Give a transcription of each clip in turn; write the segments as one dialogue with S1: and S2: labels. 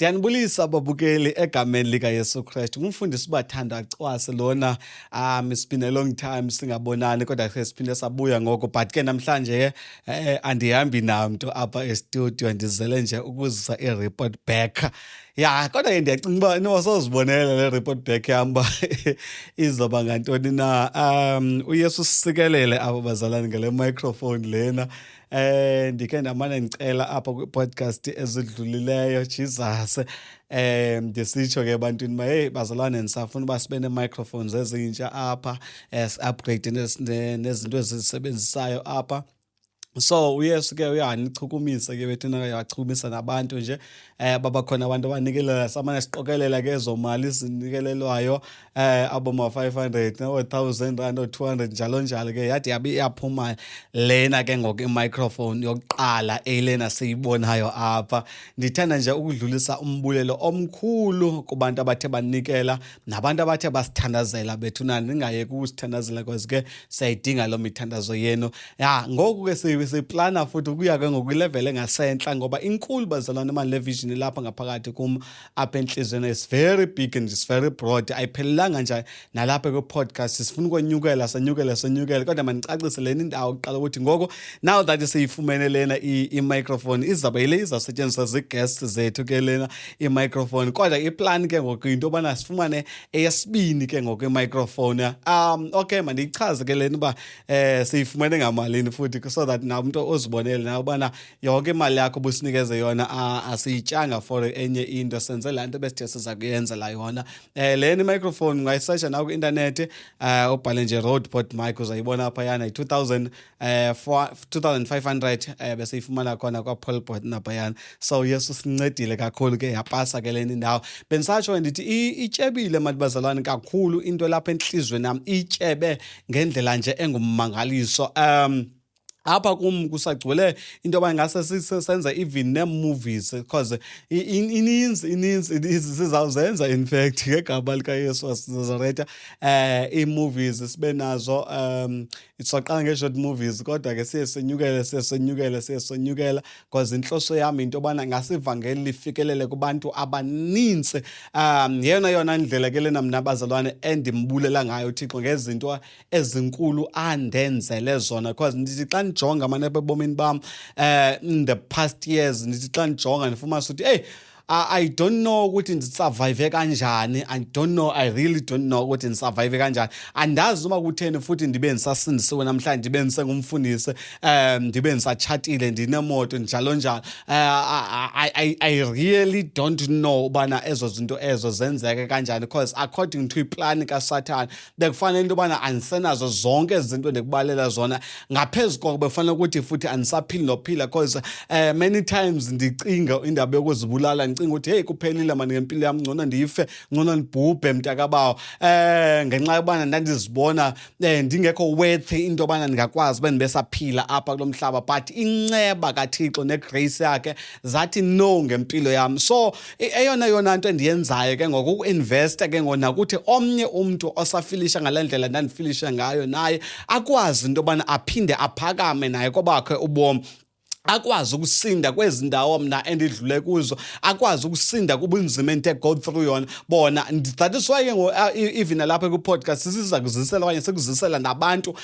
S1: Ndiyanibulisa babukeli egameni lika Yesu Kristu. Ngumfundisi ubathanda cwase lona. It's been a long time singabonani kodwa ke siphinde sabuya ngoko, but ke namhlanje andihambi namntu apha e-studio, ndizele nje ukuzisa i-report back. Ya, kodwa ndiyacinga uba nosozibonela le report back yam uba izoba ngantoni na. uYesu sikelele abo bazalwane ngale microphone lena. Ndikhe ndamane ndicela apha kwi-podcast ezidlulileyo, Jesus, ndisitsho ke ebantwini uba hey bazalwane, ndisafuna uba sibe nee-microphones ezintsha apha, si-upgrade nezinto ezisebenzisayo apha. So uYesu ke uyanichukumisa ke bethuna, uyachukumisa nabantu nje babakhona abantu abanikelela, samane siqokelela ke ezo mali zinikelelwayo, abo ma-500 no-1,000 rand o-200 njalo njalo ke, yathi yabe iyaphuma lena ke ngoku i-microphone yokuqala elena siyibonayo apha. Ndithanda nje ukudlulisa umbulelo omkhulu kubantu abathe banikela nabantu abathe basithandazela bethuna. Ningayeki ukusithandazela cause ke siyayidinga loo mithandazo yenu. Ya, ngoku ke siplana futhi ukuya ke ngokwilevel engasentla, ngoba inkulu bazalwane imali le-vision lapha ngaphakathi kum apha entliziyweni. It's very big and it's very broad. Ayiphelelanga nje nalapha kwi-podcast, sifuna ukonyukela senyukela. Kodwa mandicacise lena indawo kuqala ukuthi ngoko now that siyifumene lena i-microphone izawube yile izawusetyenziswa zii-guests zethu ke lena i-microphone. Kodwa iplan ke ngoku into yobana sifumane eyesibini ke ngoku i-microphone. Okay, mandiyichaze ke lena uba siyifumene ngamalini futhi, so that na umuntu ozibonele na ubana yonke imali yakho businikeze yona asiyityanga for enye into, senze laa nto besithe siza kuyenzela yona. Lena i-microphone ungayisetsha nawe kwi-intanethi, ubhale nje Roadport mic uzayibona apha yana, yi-2,500 besiyifumana khona kwaPaulport naphayana. So Yesu sincedile kakhulu ke, yapasa ke lena indawo. Bendisatsho ndithi ityebile madibazalwane kakhulu into lapha entliziyweni nam, ityebe ngendlela nje engummangaliso. Apha kum kusagcwele into yoba ingase senze even nee-movies because ininzi sizawuzenza in fact ngegama likaYesu waseNazaretha. Ii-movies sibe nazo, soqala nge-short movies kodwa ke siye senyukela because inhloso yami into yobana ngasivangeli lifikelele kubantu abanintsi. Yona ndlela ke lena mna bazalwane endimbulela ngayo uThixo ngezinto ezinkulu andenzele zona, because ndithi xa ndijonga mane ebomini bam in the past years, ndithi xa ndijonga ndifumana ukuthi hey, I don't know ukuthi ndisurvive kanjani. I really don't know ukuthi ndisurvive kanjani. Andazi uma kutheni futhi ndibe ndisasindisiwe namhlanje, ndibe ndisengumfundisi, ndibe ndisatshatile, ndinemoto njalo njalo. I really don't know ubana ezo zinto ezo zenzeke kanjani, because according to iplan kaSathane bekufanele into yobana andisenazo zonke ezi zinto ndikubalela zona. Ngaphezu koko bekufanele ukuthi futhi andisaphili nophila, because many times ndicinga indaba yokuzibulala, ndicinga ukuthi hey kuphelile mani ngempilo yam, ngcono ndife, ngcono ndibhubhe mntakabawo, ngenxa yobana ndandizibona ndingekho worthy into yobana ndingakwazi uba ndibesaphila apha kulo mhlaba. But inceba kaThixo negrace yakhe zathi no ngempilo yam. So eyona nto endiyenzayo ke ngoku uku-investa ke ngoku nakuthi omnye umntu osafilisha ngale ndlela ndandifilisha ngayo naye akwazi into yobana aphinde aphakame naye kwabakhe ubomi, akwazi ukusinda kwezi ndawo mna endidlule kuzo, akwazi ukusinda kubunzima ente-go through yona bona. That is why ke even lapha kwi-podcast siza kuzisela okanye sikuzisela nabantu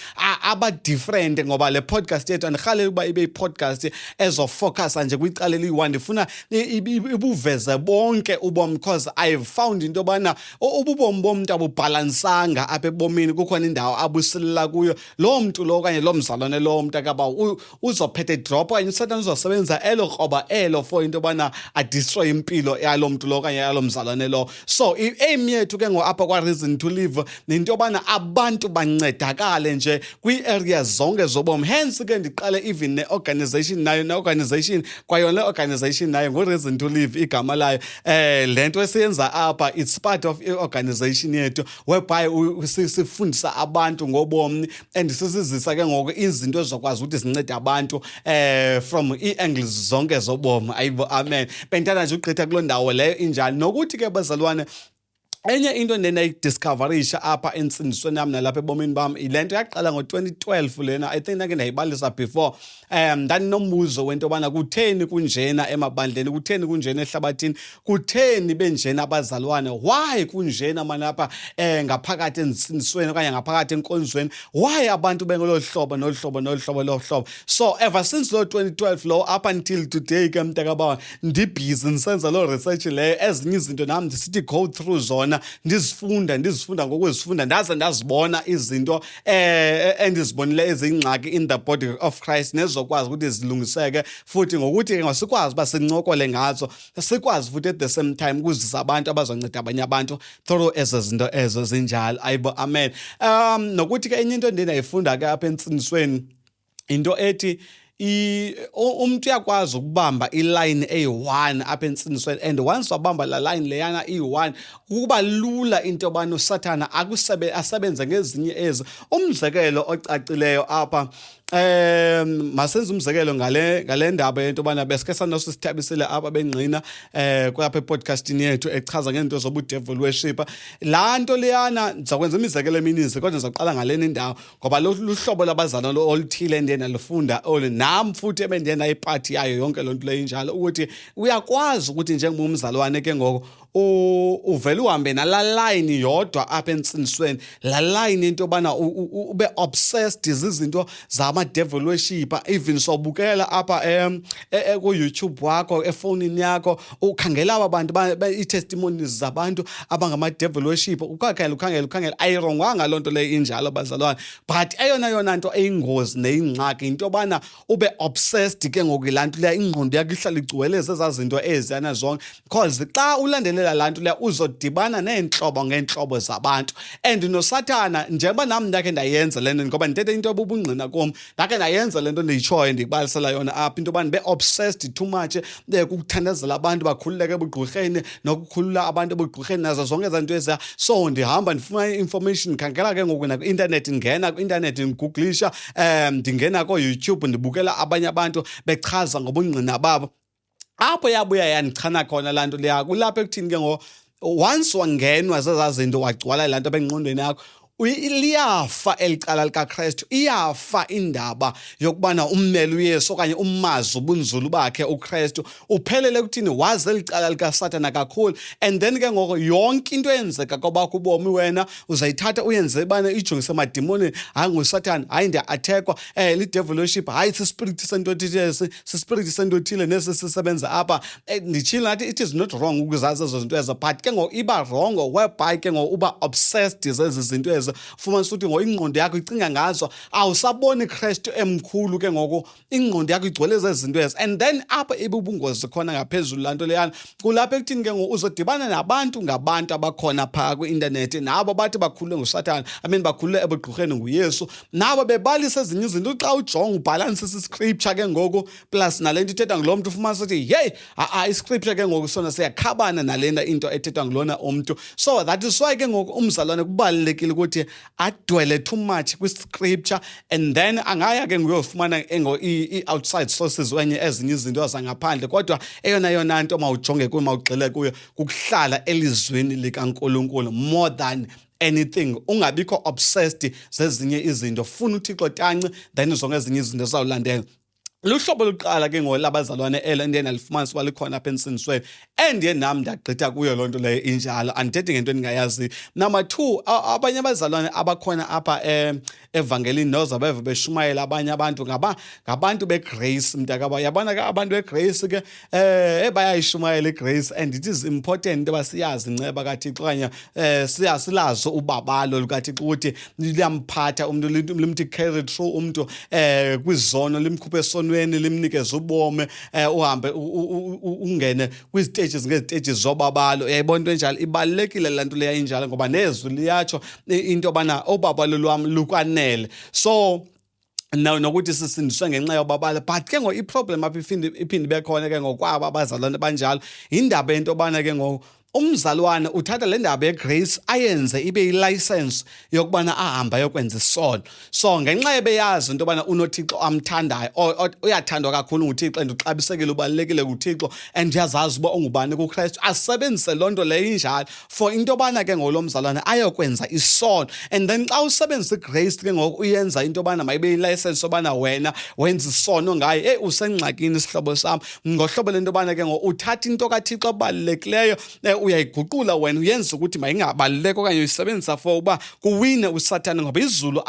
S1: aba-different, ngoba le podcast yethu andirhaleli uba ibe yi-podcast ezofocusa nje kwicala eliyi-one. Ndifuna ibuveze bonke ubomi, because I've found into yobana ububomi bomntu abubhalansanga apha ebomini. Kukhona indawo abusilela kuyo loo mntu lo okanye loo mzalwane loo mntakaba uzophethe drop okanye uSathane uzosebenza elo kroba elo for into yobana adestroy impilo yalo mntu lo okanye yalo mzalwane lo. So i-aim yethu ke ngoapha kwa-Reason to Live nento yobana abantu bancedakale nje kwii-areas zonke zobomi. Hence ke ndiqale even ne-organization nayo, ne-organization kwayona le organization nayo ngo-Reason to Live igama layo. Le nto esiyenza apha it's part of i-organization yethu whereby sifundisa abantu ngobomi and sisizisa ke ngoku izinto ezizokwazi ukuthi zincede abantu from ii-angles zonke zobomi. Ayibo, amen. Bendithanda nje ugqitha kuloo ndawo leyo injalo, nokuthi ke bazalwane enye into endinayidiscoverisha apha entsindisweni yam nalapha ebomini bam ile nto yaqala ngo-2012 lena. I think ndake ndayibalisa before. Ndandinombuzo wento yobana kutheni kunjena emabandleni, kutheni kunjena ehlabathini, kutheni benjena abazalwane, why kunjena manapha ngaphakathi entsindisweni okanye ngaphakathi enkonzweni, why abantu bengolo hlobo nolu hlobo nolu hlobo lo hlobo. So ever since lo 2012 lo up until today ke mntakabawo ndibhizi ndisenza lo research leyo, ezinye izinto nam ndisithi go through zona, ndizifunda ngokuzifunda, ndaze ndazibona izinto endizibonile eziyingxaki in the body of Christ nezokwazi ukuthi zilungiseke, futhi ngokuthi ngasikwazi uba sincokole ngazo, sikwazi futhi at the same time ukuzisa abantu abazonceda abanye abantu through ezo zinto ezo zinjalo. Ayibo, amen. Nokuthi ke enye into endinayifunda ke apha entsindisweni into ethi umuntu uyakwazi ukubamba iline eyi-1 apha entsindisweni, and once wabamba la line leyana iyi-1 kuba lula into yobana uSathana asebenze ngezinye ezi. Umzekelo ocacileyo apha, masenze umzekelo ngale ndaba yento bana besike sanosisithabisile apha bengqina kwapha epodcastini yethu echaza ngento zobudevil worship. Laa nto leyana ndizakwenza imizekelo emininzi kodwa ndizaqala ngale ndawo ngoba luhlobo labazalwane oluthile endiye nalufunda nam futhi ebendiye nayipati yayo yonke loo nto leyo injalo, ukuthi uyakwazi ukuthi njengomzalwane ke ngoko uvele uhambe nalaa line yodwa apha entsindisweni, laa line into yobana ube obsessed zizinto zama-devil worshipper. Even sobukela apha ku-YouTube wakho, efowunini yakho, ukhangela aba bantu ii-testimonies zabantu abangama-devil worshipper, ukhangela. Ayirongwanga loo nto leyo injalo bazalwane, but eyona nto eyingozi neyingxaki into yobana ube obsessed ke ngoku laa nto leya, ingqondo yakho ihlala igcwele zezaa zinto eziyana zonke, because xa ulandelela laa nto leya uzodibana neentlobo ngeentlobo zabantu. And noSathana, njengoba nam ndakhe ndayenza le nto, ngoba ndithethe into yobubungqina kum, ndakhe ndayenza le nto ndiyitshoyo ndiyibalisela yona apha, into yobana be-obsessed too much kukuthandazela abantu bakhululeke ebugqirheni, nokukhulula abantu ebugqirheni, nazo zonke ezaa nto eziya. So ndihamba ndifumana i-information, khangela ke ngoku nakwi-intanethi, ndingena kwi-intanethi ndigugulisha, ndingena kooYouTube ndibukela abanye abantu bechaza ngobungqina babo. Apho yabuya yandichana khona laa nto leya kulapho ekuthini ke ngoku once wangenwa zezaa zinto wagcwala laa nto abengqondweni yakho, liyafa eli cala likaKristu, iyafa indaba yokubana ummele uYesu okanye umazi ubunzulu bakhe uKristu. Uphelele kuthini? Wazi eli cala likaSathana kakhulu, and then ke ngoko yonke into eyenzeka kwabakho ubomi wena uzayithatha uyenze bana ijongise emadimoni, hayi nguSathana, hayi ndiya-athekwa, li-devil worship, hayi sispirithi sento thile nesi sisebenza apha. Nditshile nathi it is not wrong ukuzazi ezo zinto ezo, but ke ngoku iba rongo whereby ke ngoku uba obsessed zezi zinto ezo, fumanisa ukuthi ingqondo yakho icinga ngazo, awusaboni Kristu emkhulu ke ngoku, ingqondo yakho igcwele zezi zinto ezo. And then apha ibubungozi khona ngaphezulu laa nto leyana, kulapho ekuthini ke ngoku uzodibana ngabantu abakhona phaa kwi-intanethi, nabo bathi bakhulule nguSathana, bakhulule ebugqirheni nguYesu, nabo bebalisa ezinye izinto. Xa ujonga ubhalansisa iscripture ke ngoku plus nale nto ithetha ngulo mntu, ufumanisa ukuthi yeyi, iscripture ke ngoku sona siyakhabana nalena into ethethwa ngulona umntu. So that is why ke ngoku umzalwane kubalulekile ukuthi adwele too much kwi-scripture, and then angaya ke nguyofumana i-outside sources wenye ezinye izinto zangaphandle, kodwa eyona nto mawujonge kuyo, mawugxile kuyo, kukuhlala elizweni likaNkulunkulu more than anything. Ungabikho obsessed zezinye izinto, funa uThixo tanci, then zonke ezinye izinto zawulandela. Luhlobo luqala ke ngolabazalwane endiye nalifumanisa uba likhona apha entsindisweni, endiye nam ndagqitha kuyo loo nto leyo injalo, andithethi ngento endingayaziyo. Number 2, abanye abazalwane abakhona apha evangelini nozabeva beshumayela abanye abantu ngabantu begrace mntakaba. Yabona ke abantu begrace ke bayayishumayela igrace, and it is important into yoba siyazi inceba kaThixo okanye silazo ubabalo lukaThixo ukuthi liyamphatha umntu, limthi carry through umntu kwizono, limkhuphe esonweni, limnikeze ubome, uhambe ungene kwi-stages ngezi-stages zobabalo. Uyayibona into enjalo, ibalulekile laa nto leya injalo, ngoba nezwi liyatsho into yobana obabalo lwam lukwanele. So nokuthi sisindiswe ngenxa yobabalo, but ke ngoku iproblem apha iphinde ibe khona ke ngokwabo abazalwane banjalo, yindaba yento yobana ke ngoku umzalwane uthatha le ndaba yegrace ayenze ibe yi-license yokubana ahamba yokwenza isono. So ngenxa yebeyazi into yobana unoThixo amthandayo, uyathandwa kakhulu nguThixo and uxabisekile, ubalulekile kuThixo and uyazazi uba ungubani kuKristu, asebenzise loo nto leyo injalo for into yobana ke ngolo mzalwane ayokwenza isono. And then xa usebenzisa igrace ke ngoku uyenza into yobana mayibe yi-license yobana wena wenza isono ngaye, usengxakini isihlobo sam, ngohlobo lento yobana ke ngoku uthatha into kaThixo obalulekileyo uyayiguqula wena uyenza ukuthi mayingabaluleki okanye uyisebenzisa for uba kuwine uSathane, ngoba izulu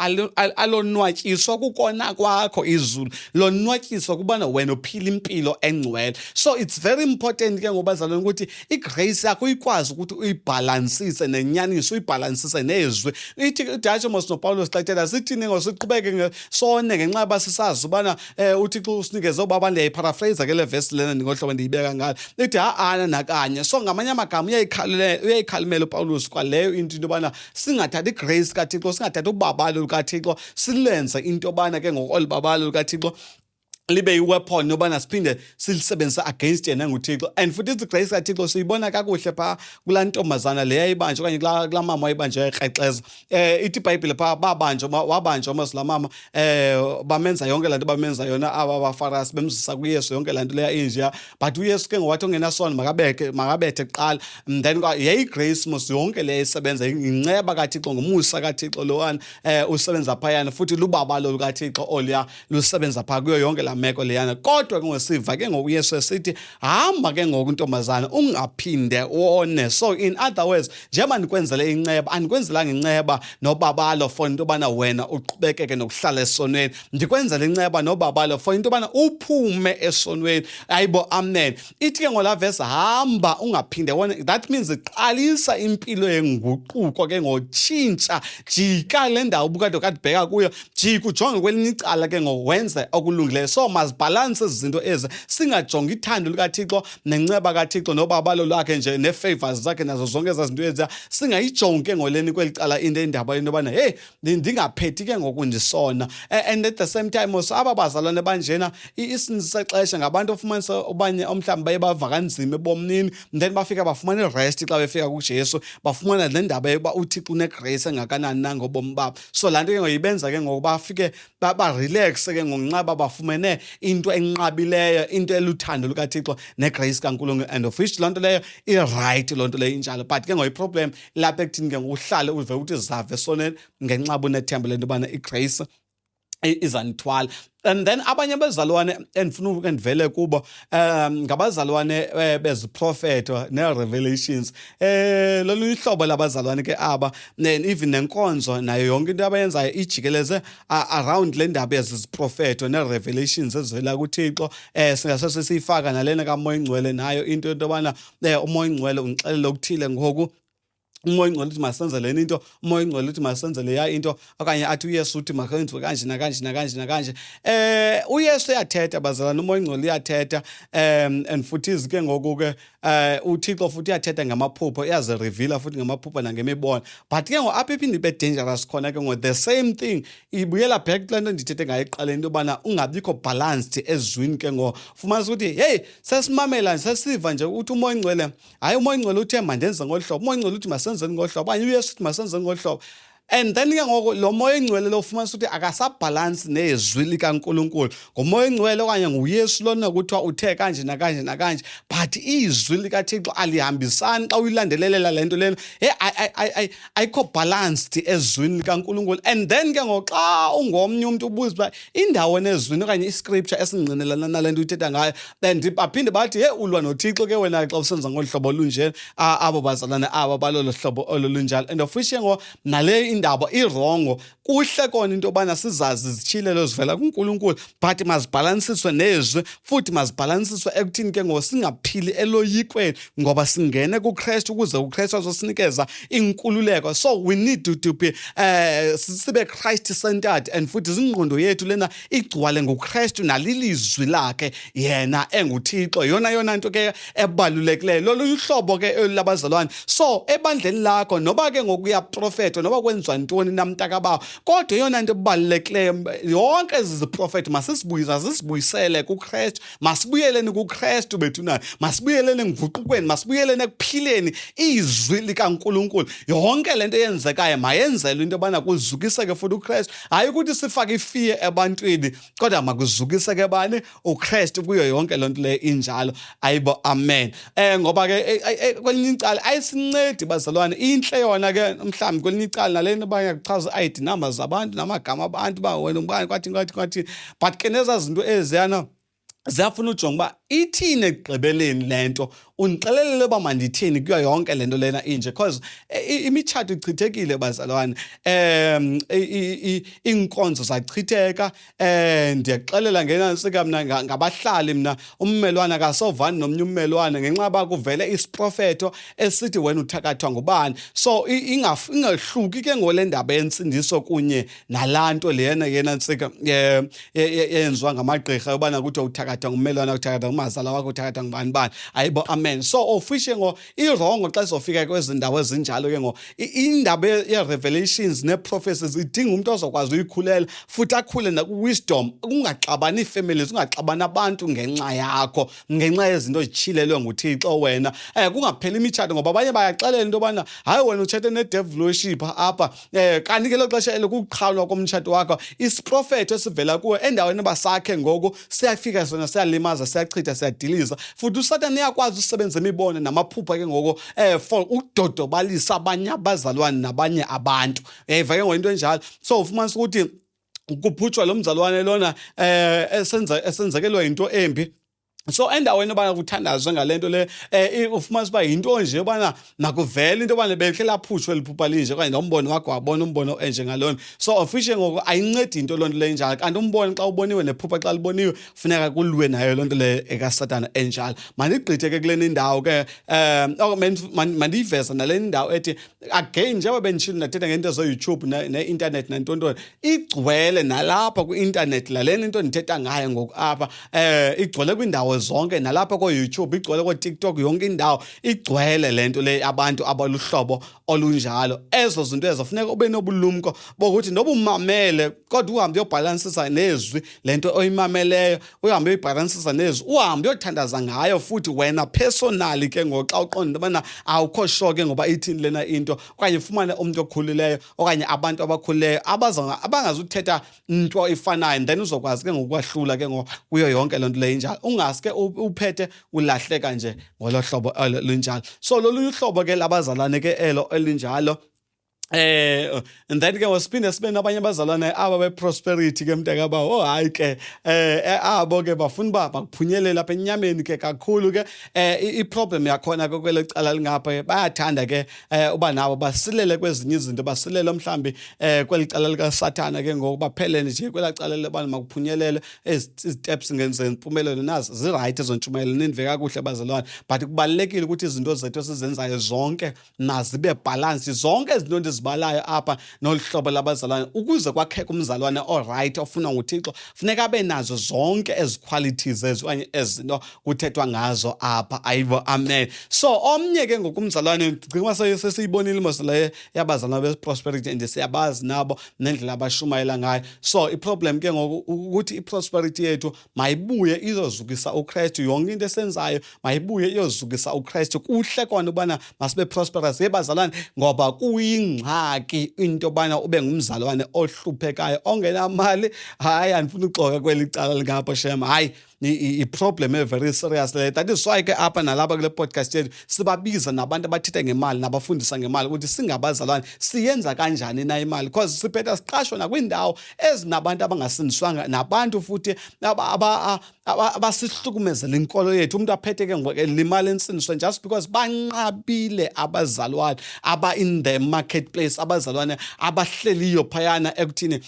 S1: alonwatyiswa kukona kwakho, izulu lonwatyiswa kubana wena uphila impilo engcwele. So it's very important ke ngobazalwane ukuthi igrace yakho uyikwazi ukuthi uyibhalansise nenyaniso, uyibhalansise nezwi. Ithi uDiathemos noPawulos xa ethetha sithini ngosiqhubeke sone ngenxa yoba sisazi ubana uThixo usinikeze ubaba, ndiyayiparaphrase ke le verse lena ngohlobo ndiyibeka ngalo, ithi ha-ana nakanye. So ngamanye amagama uyayikhalimela uPawulos kwaleyo into yobana singathathi igrace kaThixo, singathathi ubabalo lukaThixo silenze into yobana ke ngoku olubabalo lukaThixo libe yiweapon yobana siphinde silisebenzise against yena nguThixo. And futhi igrace kaThixo siyibona kakuhle phaa kulaa ntombazana le yayibanjwa okanye kulaa mama wayibanjwa yakrexeza. Ithi iBhayibhile phaa wabanjwa mos laa mama, bamenza yonke laa nto bamenza yona aba baFarisi, bemzisa kuYesu yonke laa nto leya injeya. But uYesu ke ngowathi ongenasono makabethe kuqala. Then yayigrace mos yonke leya isebenza, yinceba kaThixo, ngumusa kaThixo lowana usebenza phayana, futhi lubabalo lukaThixo oluya lusebenza phaa kuyo yonke laa meko leyana. Kodwa ke ngosiva ke ngoku uYesu esithi hamba ke ngoku ntombazana ungaphinde wone. So in other words, njengoba ndikwenzele inceba, andikwenzelanga inceba nobabalo for into yobana wena uqhubekeke nokuhlala esonweni, ndikwenzela inceba nobabalo for into yobana uphume esonweni. Ayibo, amen. Ithi ke ngolaa verse hamba ungaphinde wone, that means iqalisa impilo yenguquko ke ngotshintsha, jika le ndawo ubukade bheka kuyo, jika ujonge kwelinye icala ke ngowenze okulungileyo. So mazibhalanse ezi zinto ezi, singajongi ithando likaThixo nenceba kaThixo nobabalo lwakhe nje nee-favors zakhe nazo zonke ezaa zinto eziya, singayijongi ke ngoleni kweli cala into endaba into yobana hey ndingaphethi ke ngoku ndisona. And at the same time also aba bazalwane banjena isininzi sexesha ngabantu ofumanisa obanye omhlawumbi baye bava kanzima ebomnini, then bafika bafumana irest xa befika kuJesu, bafumana le ndaba yokuba uThixo unegrace engakanani na ngobomi babo. So laa nto ke ngoyibenza ke ngoku bafike barelaxe ke ngonqaba bafumene into enqabileyo, into eluthando lukaThixo negrace kaNkulunkulu, and of which loo nto leyo i-right, loo nto leyo injalo. But ke ngoyiproblem lapha ekuthini ke ngokuhlale uve uthi zave esoneni ngenxa unethemba lento yobana igrace izanithwala. And then abanye abazalwane endifuna uke ndivele kubo ngabazalwane beziprofeto nee-revelations. Lolunye uhlobo labazalwane ke aba, even nenkonzo nayo yonke into abayenzayo ijikeleze around le ndaba yeziprofeto nee-revelations ezivela kuThixo. Singasese siyifaka nalena kaMoya Ingcwele nayo into yobana uMoya Ingcwele ungixelele okuthile ngoku, uMoya Ingcwele uthi masenze lena into, uMoya Ingcwele uthi masenze leya into, okanye athi uYesu uthi makwenziwe kanje nakanje nakanje nakanje. uYesu uyathetha bazalwane, uMoya Ingcwele uyathetha, and futhi izike ngoku ke uThixo futhi uyathetha ngamaphupho, uyazireveala futhi ngamaphupho nangemibono. But ke ngoku apha iphinde ibe dangerous khona ke ngoku the same thing ibuyela back kule nto ndithethe ngayo ekuqaleni into yobana ungabikho balanced ezwini ke ngoku. Fumanisa ukuthi hey sesimamela nje sesiva nje uthi uMoya Ingcwele, hayi uMoya Ingcwele uthe mandenze ngolu hlobo, uMoya Ingcwele uthi masenzeni ngolu hlobo, okanye uYesu uthi masenzeni ngolu hlobo. And then ke ngoku lo Moya Ingcwele lo ufumanisa ukuthi akasabhalansi nezwi likaNkulunkulu. Ngomoya Ingcwele okanye nguYesu lona kuthiwa uthe kanje nakanje nakanje, but izwi likaThixo alihambisani xa uyilandelelela le nto lena. Ayikho balanced ezwini likaNkulunkulu. And then ke ngoku xa ungomnye umuntu ubuza uba indawo nezwini okanye iscripture esingqinelana nale nto uyithetha ngayo, then baphinde bathi hey ulwa noThixo ke wena xa usenza ngolu hlobo olunjena, abo bazalwane aba balolo hlobo olunjalo. And of which ke ngoku nale indaba irongo, kuhle kona into yobana sizazi izitshilelo zivela kuNkulunkulu, but mazibhalansiswe nezwi, futhi mazibhalansiswe ekuthini ke ngoku singaphili eloyikweni, ngoba singene kuKristu ukuze uKristu azosinikeza inkululeko. So we need to be sibe Christ centered, and futhi izingqondo yethu lena igcwale nguKristu nalilizwi lakhe yena enguThixo, yona nto ke ebalulekileyo. Lolu uhlobo ke labazalwane. So ebandleni lakho noba ke ngokuya profeta noba kwenziwa kucocwa ntoni namntakabawo. Kodwa eyona nto ebalulekileyo, yonke ezi ziprofethi masisibuyisele kuKristu, masibuyeleni kuKristu bethuna, masibuyeleni nguquqweni, masibuyeleni ekuphileni izwi likaNkulunkulu. Yonke lento eyenzekayo mayenzelwe into yobana kuzukiseke futhi uKristu, hayi ukuthi sifake ifear ebantwini, kodwa makuzukiseke bani? uKristu kuyo yonke loo nto leyo injalo. Ayibo, amen. Ngoba ke kwelinye icala ayisincedi bazalwane, inhle yona ke mhlawumbi kwelinye icala nalena bayakuchaza i-ID numbers zabantu namagama abantu wena ubani kwathi, but ke nezaa zinto eziyana ziyafuna ujonga uba ithini ekugqibeleni lento, undixelelele uba mandithini kuyo yonke lento lena inje, because imitshato ichithekile bazalwane, iinkonzo zachitheka. Ndiyakuxelela ngenantsika mna ngabahlali, mna ummelwane akasovani nomnye ummelwane ngenxa yoba kuvele isiprofetho esithi wena uthakathwa ngubani. So ingahluki ke ngole ndaba yentsindiso kunye nalaa nto leyana yenantsika yenziwa ngamagqirha yobana kuthiwa uthakathwa ngummelwane, uthakathwa ngumazala wakho, uthakathwa ngubani bani. Ayibo, amen. So ofishe irongo xa izofika kwezi ndawo ezinjalo ke indaba ye-revelations nee-prophecies idinga umuntu ozokwazi uyikhulela futhi akhule naku-wisdom, kungaxabani ii-families, kungaxabani abantu ngenxa yakho, ngenxa yezinto ezitshilelwe nguThixo wena. Kungapheli imitshato ngoba abanye bayaxelela into yobana hayi wena uthethe ne-devil worship apha, kanti ke lo xesha elokuqhawulwa komtshato wakho isiprofetho esivela kuwe endaweni yoba sakhe ngoku siyafika sona siyalimaza, siyachitha, siyadiliza. Futhi uSathane uyakwazi usebenzisa imibono namaphupha ke ngoku for udodobalisa abanye abazalwane nabanye abantu. Yeva ke ngento enjalo. So ufumanisa ukuthi kuphutshwa lo mzalwane lona esenzekelwa into embi. So endaweni yobana kuthandazwe ngale nto le, ufumanisa uba yinto nje yobana nakuvele into yobana bekhe laphutshwe liphupha linje okanye nombono wakho wabona umbono enje ngalona. So ofishe ngoku ayincedi into loo nto le enjalo, kanti umbono xa uboniwe nephupha xa liboniwe funeka kulwe nayo loo nto le ekaSathane enjalo. Mandigqithe ke kule ndawo ke mandiyiveze nale ndawo ethi again, njengoba benditshilo ndathetha ngento zo-YouTube ne-internet nantontoni, igcwele nalapha kwi-internet lalena into ndithetha ngayo ngoku apha, igcwele kwiindawo zonke, nalapha ko-YouTube igcwele, ko-TikTok, yonke indawo igcwele le nto le, abantu abaluhlobo olunjalo. Ezo zinto ezo funeka ube nobulumko bokuthi noba umamele kodwa uhambe uyobhalansisa nezwi le nto oyimameleyo, uhambe uyibhalansisa nezwi, uhambe uyothandaza ngayo futhi wena personally ke ngoku xa uqonda into yobana awukho sure ke ngoba ithini lena into, okanye ufumane umntu okhulileyo okanye abantu abakhulileyo abangazuthetha into ifanayo, then uzokwazi ke ngokwahlula ke ngoku kuyo yonke loo nto leyo injalo, ungaske uphethe ulahleka nje ngolo hlobo lunjalo. So lolunye uhlobo ke labazalwane ke elo elinjalo. And then ke wasiphinde sibe nabanye abazalwane aba be-prosperity ke mntakabawo, hayi ke abo ke bafuna uba bakuphunyelele apha enyameni ke kakhulu ke. I-problem yakhona ke kwelo cala lingapha, bayathanda ke uba nabo basilele kwezinye izinto, basilele mhlawumbi kweli cala likaSathane ke ngoku baphele nje kwelaa cala lebana makuphunyelele ezi-steps ngenze impumelelo nazo zirayithi ezo ntshumayelo, nive kakuhle bazalwane, but kubalulekile ukuthi izinto zethu esizenzayo zonke mazibe balanced, zonke izinto zibalayo apha nolu hlobo labazalwane, ukuze kwakheka umzalwane all-right ofuna nguThixo, funeka abe nazo zonke ezi qualities ezo okanye ezinto kuthethwa ngazo apha. Ayibo, amen. So omnye ke ngokumzalwane ndicinga sesiyibonile mos le yabazalwane be-prosperity and siyabazi nabo nendlela abashumayela ngayo. So iproblem ke ngoku ukuthi i-prosperity yethu mayibuye izozukisa uKristu, yonke into esenzayo mayibuye iyozukisa uKristu. Kuhle kona ubana masibe prosperous yebazalwane, ngoba kuyingxaki into yobana ube ngumzalwane ohluphekayo ongenamali. Hayi, andifuna uxoka kweli cala lingapha shem, hayi i-problem very serious le. That is why ke apha nalapha kule podcast yethu sibabiza nabantu abathetha ngemali nabafundisa ngemali ukuthi singabazalwane siyenza kanjani na imali, because siphetha siqashwa nakwindawo ezinabantu abangasindiswanga, nabantu futhi abasihlukumezela inkolo yethu. Umuntu aphethe ke ngemali entsindiswa just because banqabile abazalwane aba in the marketplace, abazalwane abahleliyo phayana ekuthini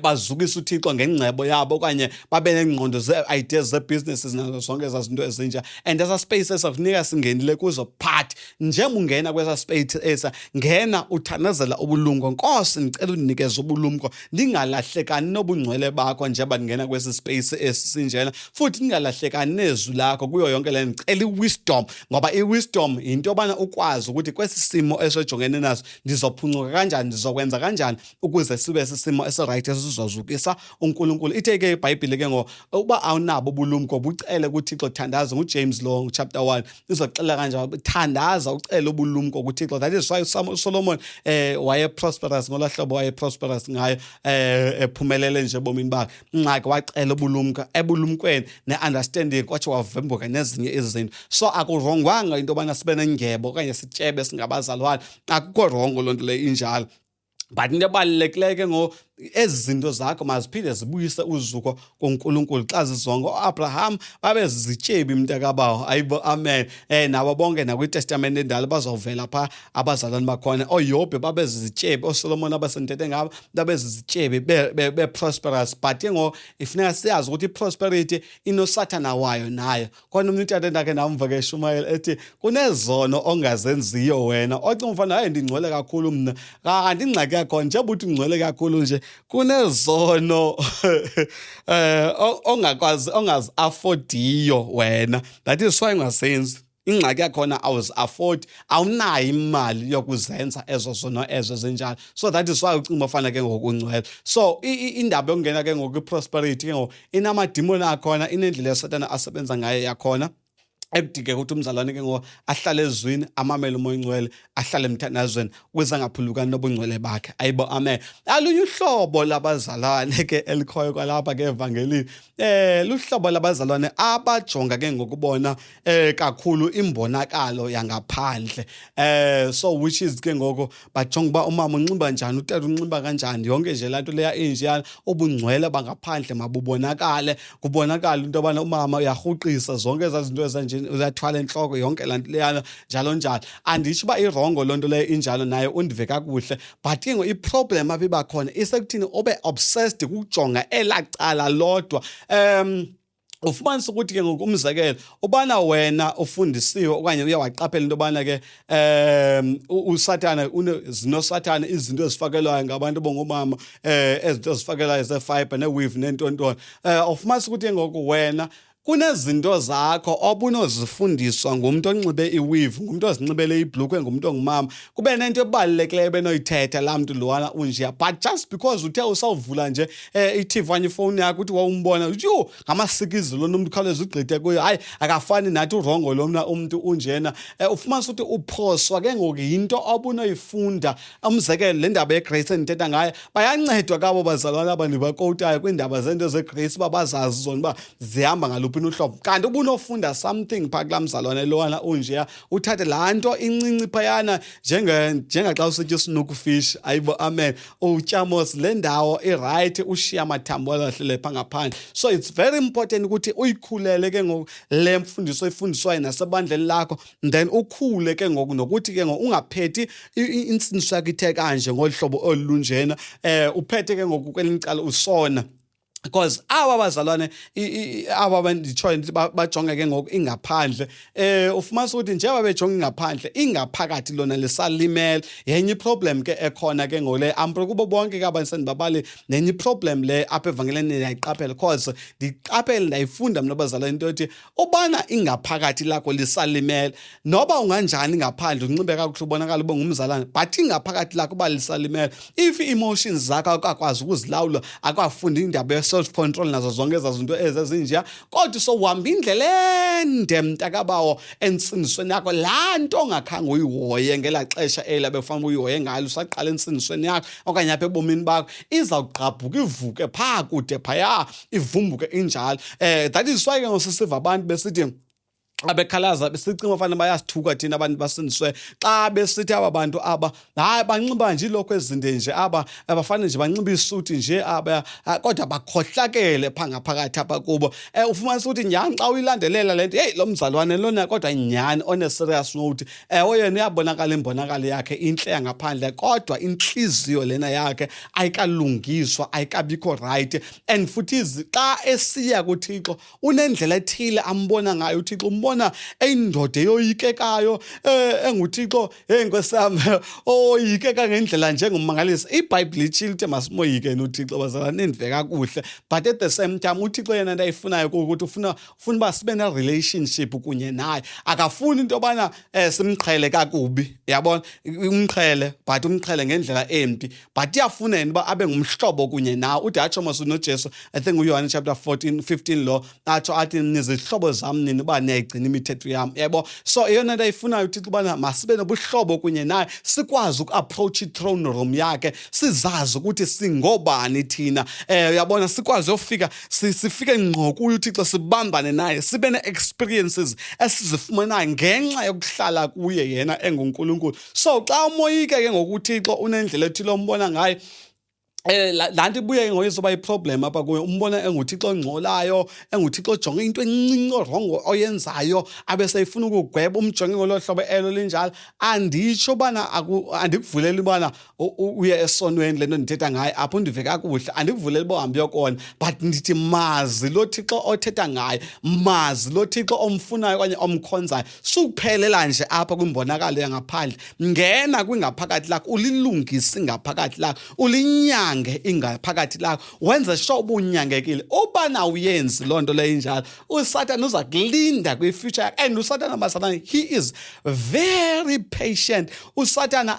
S1: bazukisa uThixo ngengcebo yabo okanye babe nengqondo ze-ideas ze-businesses nazo zonke ezazinto ezintsha. And esa space esakunika singenile kuzo, but njengoba ungena kwesa space esa, ngena uthandazela ubulumko. Nkosi, ndicela undinikeze ubulumko, ndingalahlekani nobungcwele bakho njengoba ndingena kwesi space esinjena, futhi ndingalahlekani nezwi lakho kuyo yonke le. Ndicela i-wisdom, ngoba i-wisdom yinto yobana ukwazi ukuthi kwesi simo esojongene naso ndizophuncuka kanjani, ndizokwenza kanjani ukuze sibe sisimo right esizozukisa uNkulunkulu. Ithe ke iBhayibhile ke uba awunabo ubulumko bucele kuThixo, thandaza. nguJames lo chapter 1 izoxela kanjalo, thandaza ucele ubulumko kuThixo. That is why uSolomon waye prosperous ngola hlobo waye prosperous ngayo, ephumelele nje ebomini bakhe. Ngxaki wacela ubulumko, ebulumkweni ne-understanding kwathi wavembuka nezinye izinto. So akurongwanga into yobana sibe nengebo okanye sitshebe singabazalwane, akukho rongo loo nto leyo injalo. But into ebalulekileyo ke ezi zinto zakho maziphinde zibuyise uzuko kuNkulunkulu xa zizonke. U-Abraham babezizityebi mntakabawo, ayibo, amen. Nabo bonke nakwiTestament endala bazawuvela phaa abazalwane bakhona. OYobhe babezizityebi, oSolomon abasendithethe ngabo babezizityebi be-prosperous. But ke ifuneka siyazi ukuthi i-prosperity inosathana wayo nayo. Khona umntu utata endakhe ndamva ke eShumayeli ethi kunezono ongazenziyo wena. Ocinga umfana, hayi ndingcwele kakhulu mna. Kanti ingxaki yakhona njengoba uthi ungcwele kakhulu nje, kunezono ongazi-afodiyo wena. That is why ungasenzi. Ingxaki yakhona awuzi-afford, awunayo imali yokuzenza ezo zono ezo zinjalo. So that is why ucinga bafana ke ngokungcwele. So indaba yokungena ke ngokwi-prosperity ke inamadimoni akhona, inendlela yesatana asebenza ngayo yakhona, ekudingeka ukuthi umzalwane ke ahlale ezwini, amamele umoya ongcwele, ahlale emthandazweni ukuze angaphulukani nobungcwele bakhe. Ayibo, amen. Alunye uhlobo labazalwane ke elikhoyo kwalapha ke evangelini, luhlobo labazalwane abajonga ke ngokubona kakhulu imbonakalo yangaphandle. So which is ke ngoko bajonga uba umama unxiba njani, utata unxiba kanjani, yonke nje laa nto leya injeyana. Ubungcwele bangaphandle mabubonakale, kubonakala into yobana umama uyarhuqisa, zonke ezaa zinto ezinje uyathwala enhloko, yonke laa nto leyana njalo njalo. Anditsho uba irongo loo nto leyo injalo, nayo undive kakuhle, but ke iproblem apha iba khona isekuthini ube obsessed kukujonga elaa cala lodwa. Ufumanisa ukuthi ke ngokumzekelo ubana wena ufundisiwe okanye uyawaqaphela into yobana ke uSathane zinoSathane izinto ezifakelwayo ngabantu bongomama, ezinto ezifakelwayo ze-fiber ne-weave nentontoni. Ufumanisa ukuthi ke ngoku wena kunezinto zakho obunozifundiswa ngumuntu onxibe iweave, ngumuntu ozinxibele ibhlukwe, ngumuntu ongumama. Kube nento ebalulekileyo benoyithetha laa mntu lowana unjeya, but just because uthe usawuvula nje i-TV okanye ifowuni yakho uthi wawumbona uthi yho ngamasikizi lona umntu khawuleza ugqithe kuyo, hayi akafani nathi urongo lomna umntu unjena. Ufumanisa ukuthi uphoswa ke ngoku yinto obunoyifunda. Umzekelo le ndaba yegrace endithetha ngayo, bayancedwa kabo bazalwane abandibakowutayo kwiindaba zento zegrace uba bazazi zona uba zihamba ngaluphi uhlobo. Kanti ubunofunda something phaa kulaa mzalwane lowana unjeya, uthathe laa nto incinci phayana njengaxa usitya uSnookfish, ayibo, amen, utyamos le ndawo irayithi, ushiya amathambo alahlele phaa ngaphandle. So it's very important ukuthi uyikhulele ke ngoku le mfundiso ifundiswayo nasebandleni lakho, then ukhule ke ngoku nokuthi ke ngoku ungaphethi intsindiso yakho ithe kanje ngolu hlobo olunjena, uphethe ke ngoku kwelinye icala usona. Because aba bazalwane aba banditshoyo bajonga ke ngoku ingaphandle, ufumanisa ukuthi njengoba bejonga ingaphandle, ingaphakathi lona lisalimele. Yenye iproblem ke ekhona ke ngole ampro kubo bonke ke abasendibabali, nenye iproblem le apha evangelini ndiyayiqaphela, because ndiqaphele ndayifunda mna bazalwane into yothi ubana ingaphakathi lakho lisalimele, noba unganjani ngaphandle unxibe kakuhle ubonakala ube ngumzalwane, but ingaphakathi lakho uba lisalimele, if emotions zakho akakwazi ukuzilawula, akwafundi indaba self-control nazo zonke ezaa zinto ezinjeya, kodwa sowuhamba indlela ende mntakabawo entsindisweni yakho, laa nto ongakhange uyihoye ngelaa xesha eli bekufanele uyihoye ngalo usaqala entsindisweni yakho okanye apha ebomini bakho, izawugqabhuka ivuke phaa kude phaya, ivumbuke injalo. That is why ke ngosisiva abantu besithi abekhalaza besicinga fanele bayasithuka thina abantu basindiswe xa besithi aba bantu aba hayi banxiba nje lokho ezinde nje aba abafana nje banxiba isuti nje aba kodwa bakhohlakele phangaphakathi apha kubo ufumanisa ukuthi nyani xa uyilandelela lento hey lo mzalwane lona kodwa nyani on a serious note oyena uyabonakala imbonakalo yakhe inhle yangaphandle kodwa inhliziyo lena yakhe ayikalungiswa ayikabikho right and futhi xa esiya kuThixo unendlela ethile ambona ngayo uThixo umbona eyindoda eyoyikekayo enguThixo enkwesami oyikeka ngendlela njengomangalisi iBhayibheli ichile ukuthi masimoyike noThixo bazalwane nendve kakuhle but at the same time uThixo yena into ayifunayo ukuthi ufuna ba sibe ne relationship kunye naye akafuni into yobana simqhele kakubi yabona umqhele but umqhele ngendlela embi but iyafuna yena uba abe ngumhlobo kunye nawe uthi atsho masu noJesu I think uYohane chapter 14:15 lo atsho athi nizihlobo zami nini uba niyayigcina imithetho yami yabo so iyona into ayifunayo uThixo ubana masibe nobuhlobo kunye naye sikwazi uku-approach i-throne room yakhe sizazi ukuthi singobani thina uyabona sikwazi uyofika sifike ngqo kuye uThixo sibambane naye sibe ne-experiences esizifumanayo ngenxa yokuhlala kuye yena enguNkulunkulu so xa umoyike ke ngokuThixo unendlela ethile ombona ngayo lanti ibuye ngoyizoba iproblem apha kuye umbona enguThixo ongcolayo enguThixo ojonga into encinci wrong oyenzayo abe seyifuna ukugweba umjonge ngolohlobo elo linjalo anditsho bana andikuvulela bana uye esonweni lento ndithetha ngayo apho ndive kakuhle andikuvulela bohambe yokona but ndithi mazi lo Thixo othetha ngayo mazi lo Thixo omfunayo kanye omkhonzayo sukuphelela nje apha kwimbonakalo yangaphandle ngena kwingaphakathi lakho ulilungise ngaphakathi lakho ulinya ingaphakathi lakho wenza sure ubunyangekile ubana uyenzi lonto leyinjalo uSathane uza kulinda kwifuture and uSathane masalana he is very patient uSathane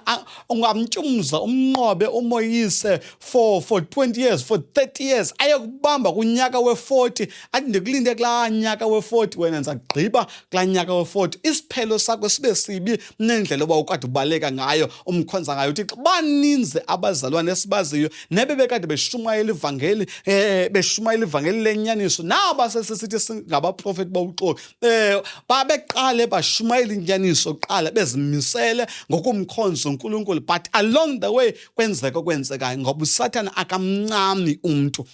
S1: ungamtyumza umnqobe umoyise for 20 years for 30 years ayekubamba kunyaka we40 athi ndikulinde kulaa nyaka we40 wena ndizagqiba kulaa nyaka we40 isiphelo sakho sibe sibi nendlela oba ukade ubaleka ngayo umkhonza ngayo uThixo baninzi abazalwane esibaziyo nebe bekade beshumayela ivangeli lenyaniso naba sesisithi singabaprofeti bawuxolo babeqale bashumayela inyaniso qala bezimisele ngokumkhonza uNkulunkulu but along the way kwenzekayo ngoba uSathane akamncami umuntu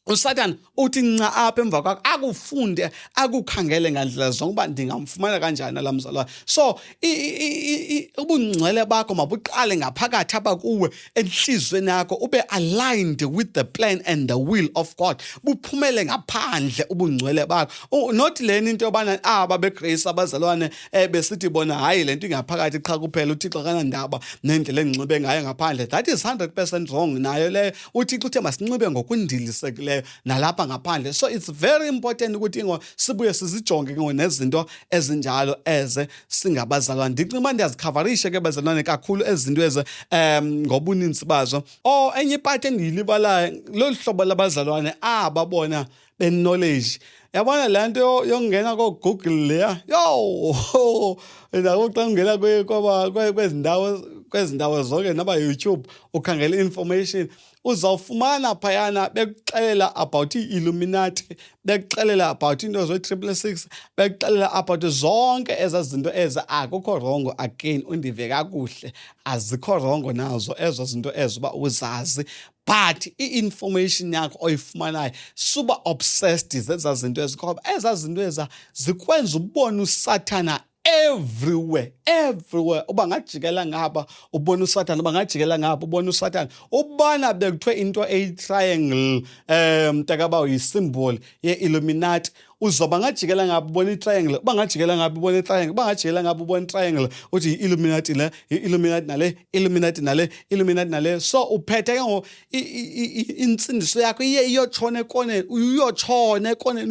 S1: uSathane uthi nca apha emva kwakho akufunde akukhangele ngandlela zonke uba ndingamfumana kanjani nalamzalwane so ubungcwele bakho mabuqale ngaphakathi apha kuwe enhlizweni yakho ube aligned with the plan and the will of God buphumele ngaphandle ubungcwele bakho not leni into yobana aba beGrace abazalwane besithi bona hayi lento ingaphakathi cha kuphela uThixo kanandaba nendlela enginxibe ngayo ngaphandle that is 100% wrong nayo le uThixo uthe masinxibe ngokundilisekileyo nalapha ngaphandle so it's very important ukuthi sibuye sizijonge nezinto ezinjalo eze singabazalwane ndicinga ndiyazikhavarishe ke bazalwane kakhulu ezinto eze ngobuninzi bazo enye part endiyilibalayo lo hlobo labazalwane ababona beknowledge yabona lento yongena ko Google leya ndawo xa ungena kwezindawo zonke naba YouTube ukhangela information uzawufumana phayana bekuxelela about i-Illuminati bekuxelela about into zo-666 bekuxelela about zonke ezazinto akukho wrong again undive kakuhle azikho wrong nazo ezo zinto ezo uba uzazi but i-information yakho oyifumanayo suba obsessed zeza zinto ezikhoba ezazinto zikwenza ubone uSathane everywhere uba ngajikela ngapha ubona uSathane uba ngajikela ngapha ubona uSathane ubana bekuthiwe into eyi-triangle mtakaba uyi-symbol ye-Illuminati uzoba ngajikela ngapha ubona i-triangle uba ngajikela ngapha ubona i-triangle uba ngajikela ngapha ubona i-triangle uthi yi-Illuminati le i-Illuminati nale Illuminati nale Illuminati nale so uphethe ke insindiso yakho iye iyotshona ekoneni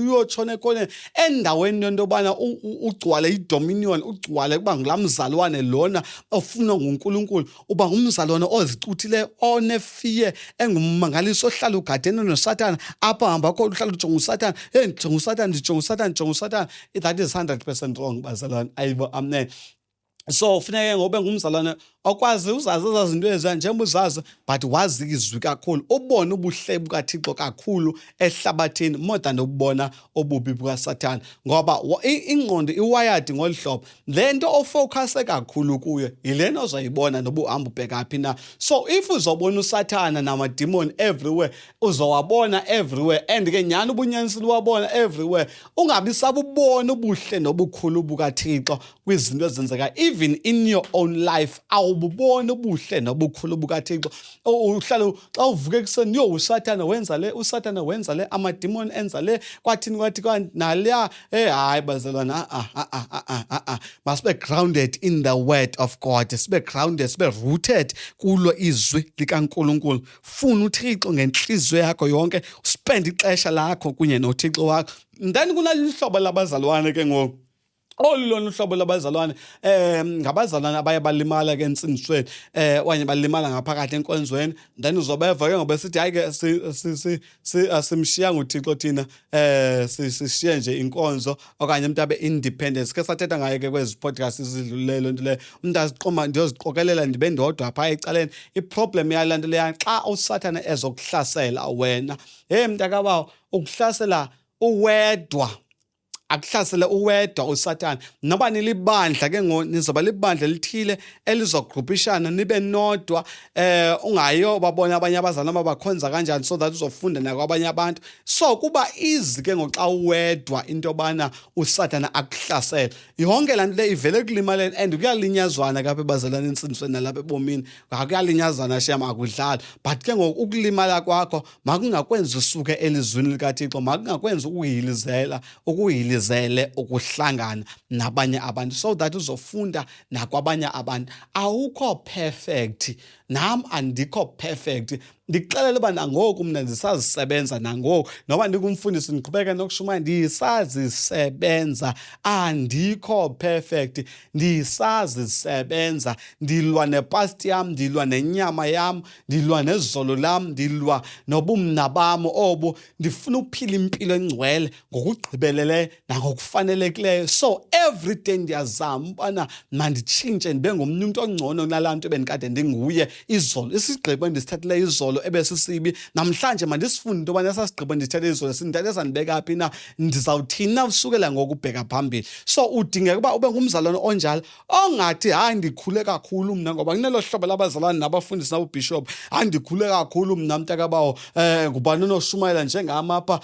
S1: uyotshona ekoneni endaweni yonto yobana ugcwale idominion ugcwale kuba ngulamzalwane lona ofuna nguNkulunkulu uba ngumzalwane ozicuthileyo onefiye engumangaliso ohlala ugadene noSathane apha hamba kho uhlala ujonga uSathane ndijonga uSathane that is 100% wrong bazalwane ayibo amen so funeke ngobe ngumzalwane awukwazi uzazi izinto eziya njengoba uzazi but wazi izwi kakhulu ubone ubuhle bukaThixo kakhulu ehlabathini more than ukubona obubi bukaSathane ngoba ingqondo iwired ngolhlobo lento ofocuse kakhulu kuyo ilena ozayibona noba uhamba ubhekaphi na. So if uzobona uSathane namademon everywhere uzowabona everywhere and ke nyani ubunyanisile wabona everywhere ungabi sabubona ubuhle nobukhulu bukaThixo kwizinto ezenzeka even in your own life awububona ubuhle nobukhulu bukaThixo. Uhlala xa uvuka ekuseni uSathane wenza le uSathane wenza le amademon enza le kwathini kwathi naliya hayi bazalwana must be grounded in the word of God, sibe grounded sibe rooted kulo izwi likaNkulunkulu. Funa uThixo ngenhliziyo yakho yonke spend ixesha lakho kunye noThixo wakho. Then kunalihlobo labazalwane ke ngoku olulona uhlobo labazalwane ngabazalwane abaye balimala ke entsindisweni okanye balimala ngaphakathi enkonzweni then uzobeva ke ngoba sithi hayi ke asimshiyanga uThixo thina sishiye nje inkonzo okanye umuntu abe independence ke sathetha ngaye ke kwezi podcast izidlulelo into le umuntu aziqoma ndiyoziqokelela ndibe ndodwa apha ecaleni. I-problem yalanto leya xa uSathane ezokuhlasela wena mntakabawo ukuhlasela uwedwa akuhlasele uwedwa uSathane noba nilibandla ke nizoba libandla lithile elizogroupishana nibe nodwa ungayo babona abanye abazalwane abakhonza kanjani so that uzofunda nakwabanye abantu. So kuba easy ke ngoxa uwedwa into bana uSathane akuhlasele yonke lanto le ivele kulimaleni and kuyalinyazwana kaphe bazalwane insindisweni nalapha ebomini akuyalinyazwana shema akudlala but ke ngoku ukulimala kwakho makungakwenza usuke elizwini likaThixo makungakwenza ukuhilizela ukuhlangana nabanye abantu so that uzofunda nakwabanye abantu. Awukho perfect nami andikho perfect ndikuxelela uba nangoku mina ndisazisebenza nangoku noba ndikumfundisi ndiqhubeka nokushuma ndisazisebenza andikho perfect ndisazisebenza ndilwa nepast yam ndilwa nenyama yam ndilwa nezolo lam ndilwa nobumna bam obu ndifuna ukuphila impilo engcwele ngokugqibelele nangokufanelekileyo. So every day ndiyazama ubana manditshintshe ndibe ngumntu ongcono kunalanto bendikade ndinguye izolo isigqibo endisithathileyo izolo ebesisibi namhlanje mandisifunde into bana sasigqibo ndithethe izolo sindithathe sandibeka phi na ndizawuthina usukela ngokubheka phambili. So udingeka uba ube ngumzalwane onjalo ongathi hayi ndikhule kakhulu mina ngoba kunelo hlobo labazalwane nabafundisi nabobishop andikhule kakhulu mina mntakabawo ngubani onoshumayela njengami apha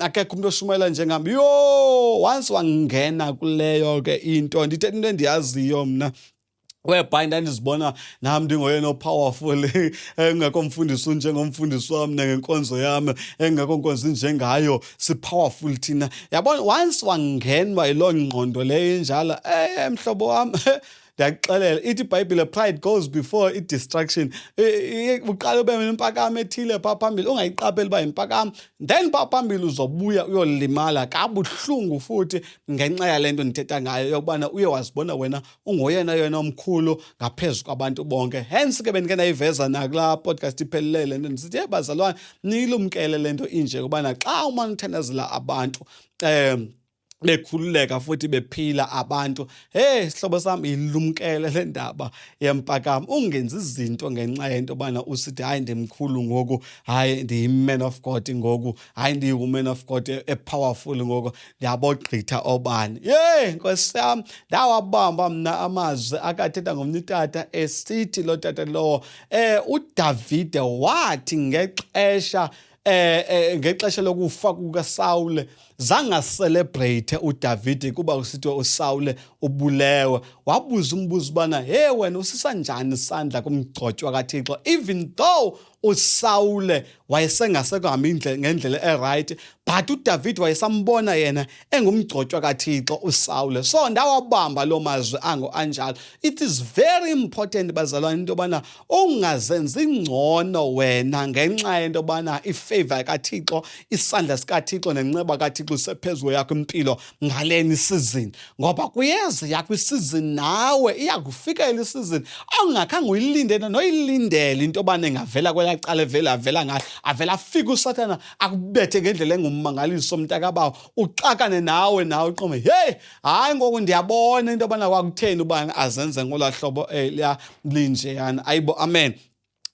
S1: akekho umuntu oshumayela njengami once wangena kuleyo ke into ndithethe into endiyaziyo mna whereby ndandizibona nami ndingoyena powerful engekho mfundisi njengomfundisi wami ngenkonzo yami engekho nkonzo njengayo si-powerful thina yabona. Once wangenwa yiloo ngqondo leyo enjalo mhlobo wami ndiyakuxelela ithi iBhayibhile pride goes before i-destruction. Uqala ube nempakamo ethile phaa phambili ungayiqapheli uba yimpakamo then phaa phambili uzobuya uyolimala kabuhlungu futhi ngenxa yale nto ndithetha ngayo yokubana uye wazibona wena ungoyena yena omkhulu ngaphezu kwabantu bonke. Hence ke bendike ndayiveza nakulaa podcast iphelele le nto ndisithi bazalwane niyilumkele le nto inje ukubana xa umane uthandazela abantu bekhululeka futhi bephila abantu sihlobo sami ilumkele le ndaba yempakamo ungenza izinto ngenxa yento bana usithi hayi ndimkhulu ngoku hayi ndiyi-man of God ngoku hayi ndiyi-woman of God powerful ngoku ndiyabogqitha obani. Nkosi yami ndawabamba mna amazwi akathetha ngomnye utata esithi lo tata lowo uDavide wathi ngexesha lokufa kukaSawule zanga celebrate uDavide kuba kusithiwa uSawule ubulewe wabuza umbuzo bana wena usisa njani isandla kumgcotshwa kaThixo even though uSawule wayesengasekho ngendlela eright but uDavide wayesambona yena engumgcotshwa kaThixo uSawule. So ndawabamba lo mazwi anjalo. It is very important bazalwane into bana ungazenzi ingcono wena ngenxa yento bana ifavor kaThixo isandla sikaThixo nenceba kaThixo kaThixo sephezulu yakho impilo ngaleni season, ngoba kuyeza yakho isizini nawe iyakufikela isizini ongakhange uyilindele noyilindele into obane ngavela kwelacala avela ngayo avela afike uSathana akubethe ngendlela engummangaliso mntakabawo uxakane nawe uqome hey hayi ngoku ndiyabona into obana kwakutheni ubani azenze ngolahlobo linjeyana ayibo amen.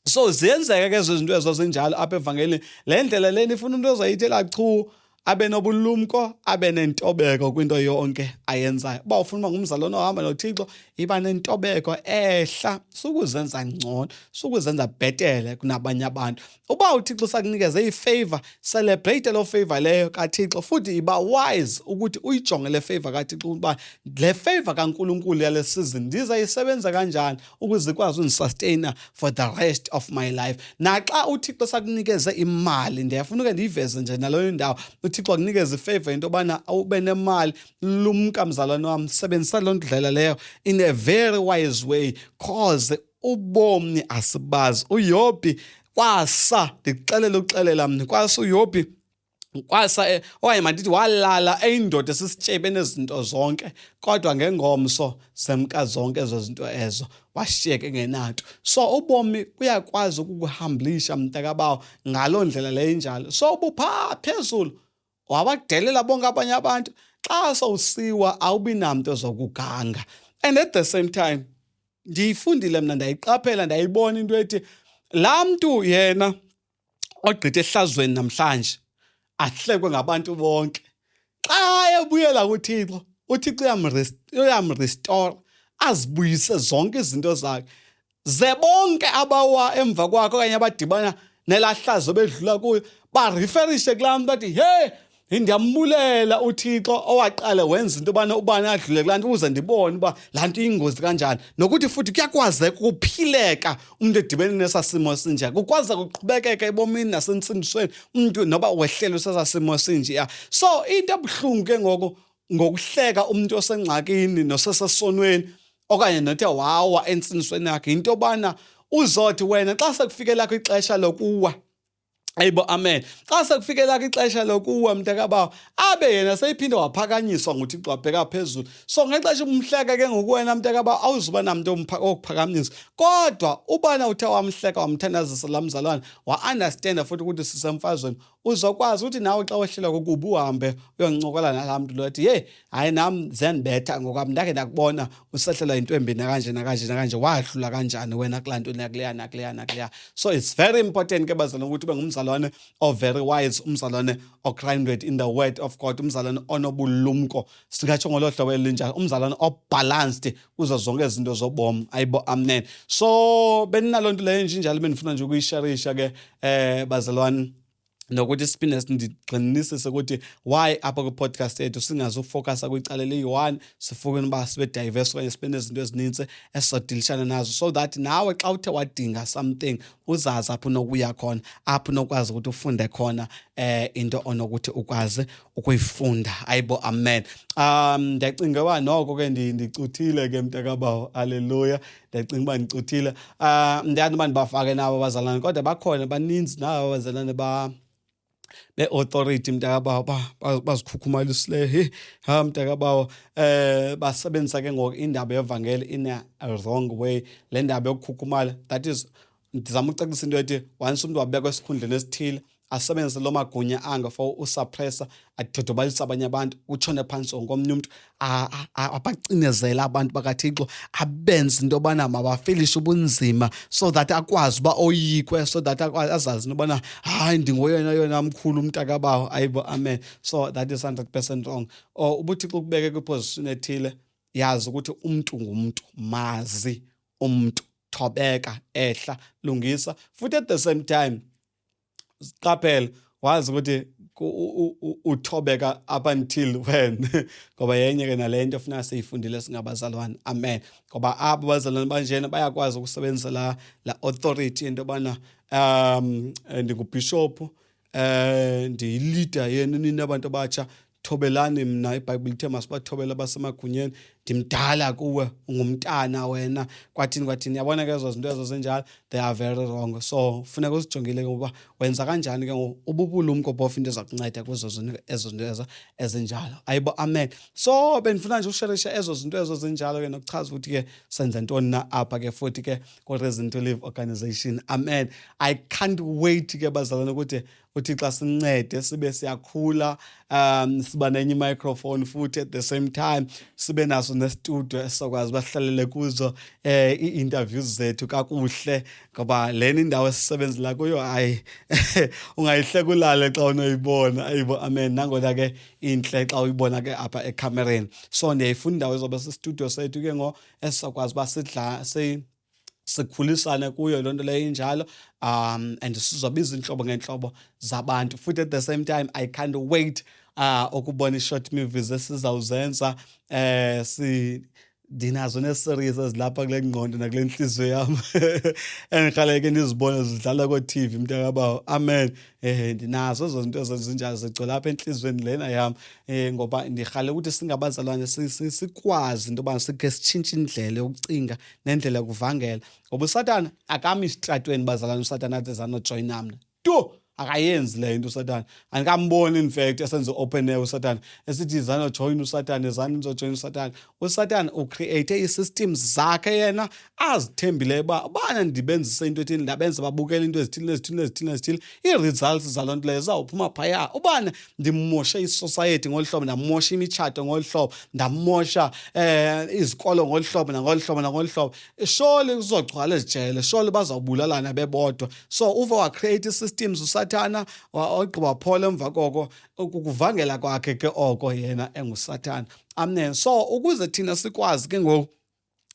S1: So ziyenzeka ke izinto ezozinjalo apha evangelini le ndlela leni ifuna umuntu ozayithela chu abe nobulumko abe nentobeko kwinto yonke ayenzayo. Uba ufuna uba ngumzalwane ohamba noThixo iba nentobeko ehla sukuzenza ngcono sukuzenza bhetele kunabanye abantu. Uba uThixo sakunikeze ifavor celebrate lo favor leyo kaThixo futhi iba wise ukuthi uyijonge le favor kaThixo ukuba le favor kaNkulunkulu yale season ndizayisebenza kanjani ukuze ikwazi undisustain for the rest of my life. Naxa uThixo sakunikeze imali ndiyafuna ke ndiyiveze nje naloyo ndawo uThixo akunikeze ifavor into obana ube nemali lumka mzalwane wami sebenzisa lo ndlela leyo in a very wise way cause ubomi asibazi. uYobi kwasa ndikuxelela mna kwasa uYobi kwasa okanye mandithi walala eyindoda esisitshebe nezinto zonke kodwa ngengomso zemka zonke ezo zinto ezo washiyeka engenanto. So ubomi uyakwazi ukukuhamblisha mntakabawo ngaloo ndlela leyo njalo. So ubupha phezulu wabadelela bonke abanye abantu xa sowusiwa awubi namntu ozokuganga. And at the same time ndiyifundile mna ndayiqaphela ndayibona into ethi laa mntu yena ogqithe ehlazweni namhlanje ahlekwe ngabantu bonke xa ebuyela kuThixo uThixo uyamrestore azibuyise zonke izinto zakhe ze bonke abawa emva kwakhe okanye abadibana nelahlazo bedlula kuyo bareferishe kulaa mntu bathi hey ndiyambulela uThixo owaqala wenza into obana ubani adlule kulaa nto ukuze ndibone uba laa nto iyingozi kanjani nokuthi futhi kuyakwazeka ukuphileka umuntu edibene nesasimo sinje kukwazi ukuqhubekeka ebomini nasentsindisweni umuntu noba wehlelwe sesasimo sinje. So into ebuhlungu ke ngokuhleka umuntu osengxakini nosesesonweni okanye nothe wawa entsindisweni yakhe into obana uzothi wena xa sekufikela kwixesha lokuwa ayibo amen xa sekufikela kwixesha lokuwa mntakabawo abe yena seyiphinde waphakanyiswa nguThixo wabheka phezulu. So ngexesha umhleka ke ngokuwena mntakabawo awuzuba namuntu okuphakamisa kodwa ubana uthe wamhleka wamthandazisa la mzalwane wa-understanda futhi ukuthi sisemfazweni uzokwazi ukuthi nawe xa wehlelwa kokubi uhambe uyoncokola nalaa mntu lo ethi hey hayi nami zendibetha ngokwami ndake ndakubona usehlelwa yintwembi nakanje wadlula kanjani wena kulaa nto nakuleya. So it's very important ke bazalwane ukuthi ube ngumzalwane very wise umzalwane grounded in the word of God umzalwane onobulumko singatsho ngolo hlobo elinjalo umzalwane obalanced kuzo zonke izinto zobomi ayibo amen. So beninalo nto leyo njalo benifuna nje ukuyisharisha ke bazalwane nokuthi siphinde sindigxinisise ukuthi why apha kwi-podcast yethu singazufocusa kwicala eliyi-1 sifuna uba sibe diverse okanye sibe nezinto ezininzi esizodilishana nazo so that nawe xa uthe wadinga something uzazi apho unokuya khona apho unokwazi ukuthi ufunde khona into onokuthi ukwazi ukuyifunda ayibo amen. Ndiyacinga uba noko ke ndicuthile ke mntakabawo haleluya ndiyacinga uba ndicuthile. Ndiyani uba ndibafake nabo abazalwane kodwa bakhona baninzi nabo abazalwane be-authority mntakabawo bazikhukhumalisileyo mntakabawo basebenzisa ke ngoku indaba yevangeli in a wrong way. Le ndaba yokukhukhumala that is ndizama ucacisa into ethi once umuntu wabekwa esikhundleni esithile asebenzise lo magunya anga for usuppressa adodobalisa abanye abantu utshone phansi ngomnye umuntu abacinezela abantu bakaThixo abenze into obana mabafilishe ubunzima so that akwazi uba oyikwe so that azazi nobana hayi ndingoyena mkhulu mntakabawo ayibo amen. So that is 100% wrong. UbuThixo kubeke kwiposition ethile yazi ukuthi umuntu ngumuntu mazi umuntu thobeka ehla lungisa futhi at the same time qaphela wazi ukuthi uthobeka up until when ngoba yenye ke nalento ufuna siyifundile singabazalwane amen. Ngoba abo bazalwane banjena bayakwazi ukusebenzisa la authority into bana ndingubishop ndiyilida yena nini abantu abatsha thobelani mna iBhayibhile ithe masibathobela basemagunyeni ndimdala kuwe, ungumntana wena, kwathini. Yabona ke ezo zinto ezo zinjalo, they are very wrong. So funeka usijongile ngoba wenza kanjani ke ngoku ububulumko phofu into eza kunceda kuzo ezo zinto ezo ezinjalo. Ayibo, amen. So bendifuna nje usharisha ezo zinto ezo zinjalo ke nokuchaza ukuthi ke senze ntoni na apha ke futhi ke ku-Reason to Live Organization. Amen. I can't wait ke bazalwane ukuthi uThixo sincede sibe siyakhula, siba nenye i-microphone futhi at the same time sibe naso nestudio esizokwazi bahlalele kuzo ii-interviews zethu kakuhle, ngoba lena indawo esisebenzela kuyo hayi ungayihleka ulale xa unoyibona. Ayibo, amen. Nangona ke intle xa uyibona ke apha ekhamereni. So ndiyayifuna indawo ezoba sistudio sethu ke esizokwazi uba sikhulisane kuyo loo nto leyo injalo, and sizobiza iintlobo ngeentlobo zabantu futhi at the same time I can't wait ukubona i-short movies esizawuzenza. Ndinazo nee-series ezilapha kule ngqondo nakule ntliziyo yam endirhaleke ndizibone zidlala koo-TV mntakabawo. Amen. Ndinazo ezo zinto ezinjalo zigcwele apha entliziyweni lena yam, ngoba ndirhalela ukuthi singabazalwane sikwazi into yoba sikhe sitshintshe indlela yokucinga nendlela yokuvangela, ngoba uSathane akami esitratweni bazalwane. uSathane athi zanojoyina mna akayenzi le into uSathane. Andikamboni in fact esenze open air uSathane esithi zanojoyina uSathane, nizojoyina uSathane. uSathane ucreate ii-systems zakhe yena azithembileyo uba ubana ndibenzise into ethile, ndabenza babukela into ezithile, ii-results zaloo nto leyo zizawuphuma phaya. Ubana ndimoshe i-society ngolu hlobo, ndamosha imitshato ngolu hlobo, ndamosha izikolo ngolu hlobo nangolu hlobo, surely kuzogcwala ezijele, surely bazawubulalana bebodwa. So uve wacreate ii-systems uSathana ogqiba phola emva koko ukuvangela kwakhe ke oko yena enguSathana. Amen. So ukuze thina sikwazi ke ngoku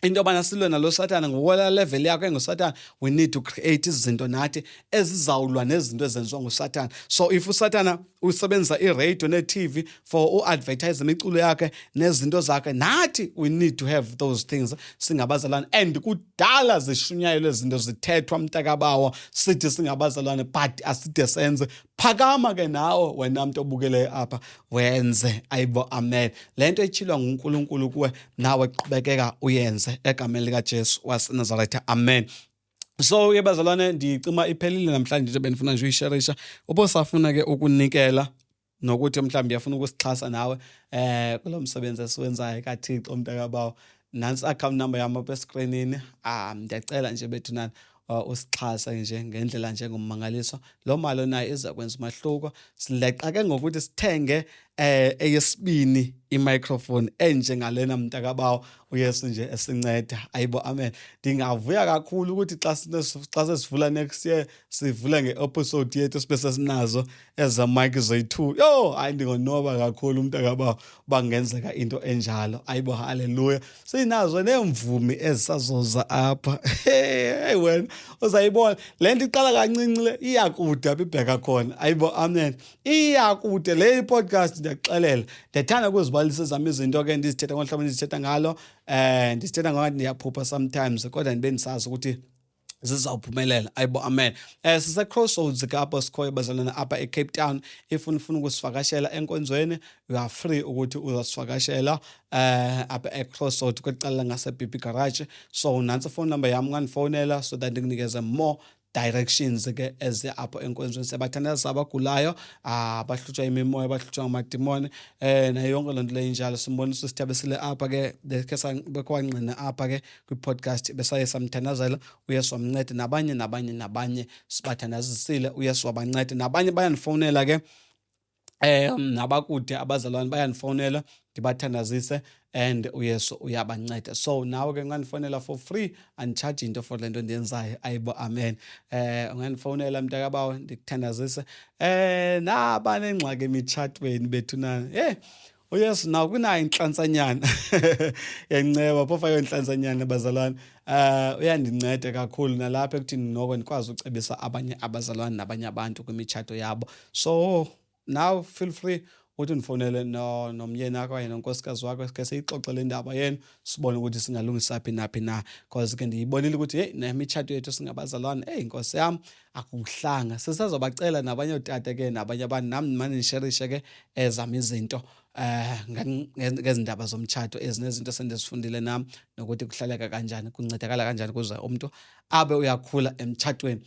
S1: into yobana silwe nalo Sathane ngokwela level yakho enguSathane, we need to create izinto nathi ezizawulwa nezinto ezenziwa nguSathane. So if uSathane usebenzisa iradio ne-TV for uadvertise imiculo yakhe nezinto zakhe, nathi we need to have those things singabazalwane. And kudala zishunyayelwe izinto zithethwa mntakabawo sithi singabazalwane, but aside senze. Phakama ke nawe wena mntu obukeleyo apha wenze. Ayibo, amen. Le nto etshilwa nguNkulunkulu kuwe nawe qhubekeka uyenze egameni likaJesu waseNazaretha. Amen. So ke bazalwane, ndicima iphelile namhlanje nje bendifuna nje uyisharisha. Ubosafuna ke ukunikela nokuthi mhlawumbe uyafuna ukusixhasa nawe kulo msebenzi esiwenzayo kaThixo mntakabawo. Nansi account number yami apha escreenini. Ndiyacela nje bethunana usixhasa nje ngendlela njengommangaliso. Lo mali onayo iza kwenza umahluko. Sileqa ke ngokuthi sithenge eyesibini i-microphone enjengalena mntakabawo uYesu nje esinceda. Ayibo, amen. Ndingavuya kakhulu ukuthi xa sesivula next year sivule nge-episode yethu sibe sesinazo eza mic zoyi-2. Yo, hayi ndingonwaba kakhulu mntakabawo uba kungenzeka into enjalo. Ayibo, haleluya. Sinazo neemvumi ezisazoza apha. Hey wena uzayibona le nto iqala kancinci le iyakude apha ibheka khona. Ayibo, amen. Iyakude le podcast ndiyakuxelela. Ndiyathanda ukuzibalisa ezam izinto ke ndizithetha ngolu hlobo ndizithetha ngalo. Ndizithetha ngathi ndiyaphupha sometimes, kodwa ndibe ndisazi ukuthi zizawuphumelela. Ayibo, amen. Sise-Crossroads ke apho sikhoyo bazalwane apha eCape Town. If ufuna ukusivakashela enkonzweni, you are free ukuthi uzasivakashela apha eCrossroads kwicala ngase-BP Garage. So nantsi phone number yami, ungandifowunela so that ndikunikeze more directions ke eze apho enkonzweni. Siyabathandaza abagulayo, abahlutshwa imimoya, abahlutshwa ngamadimoni, nayo yonke loo nto leyo injalo. Simbonisa usithabisile apha ke bekwangqina apha ke kwi-podcast besaye samthandazela uYesu wamnceda. Nabanye sibathandazisile uYesu wabanceda. Nabanye bayandifowunela ke nabakude abazalwane bayandifowunela ndibathandazise and uYesu uyabanceda. So nawe ke ungandifonela for free, andicharge into for le nto ndiyenzayo. Ayibo, amen. Ungandifonela mntakabawo ndikuthandazise. Nabanengxaki emitshatweni bethunana, uYesu nawo kunayo inhlantsanyana. Yanceba phofa yo inhlantsanyana bazalwane. Uyandinceda kakhulu nalapha ekuthini noko ndikwazi ucebisa abanye abazalwane nabanye abantu kwimitshato yabo. So now feel free ukuthi undifonele nomyeni wakho kanye nonkosikazi wakho ke siyixoxele indaba yenu, sibone ukuthi singalungisa phi naphi na. Because ke ndiyibonile ukuthi nemitshato yethu singabazalwane, Nkosi yami akuhlanga. Sisazobacela nabanye otata ke nabanye abantu, nami manje nisherishe ke ezam izinto ngezindaba zomtshato ezinezinto esendizifundile nami nokuthi kuhlaleka kanjani, kuncedakala kanjani kuze umuntu abe uyakhula emtshatweni.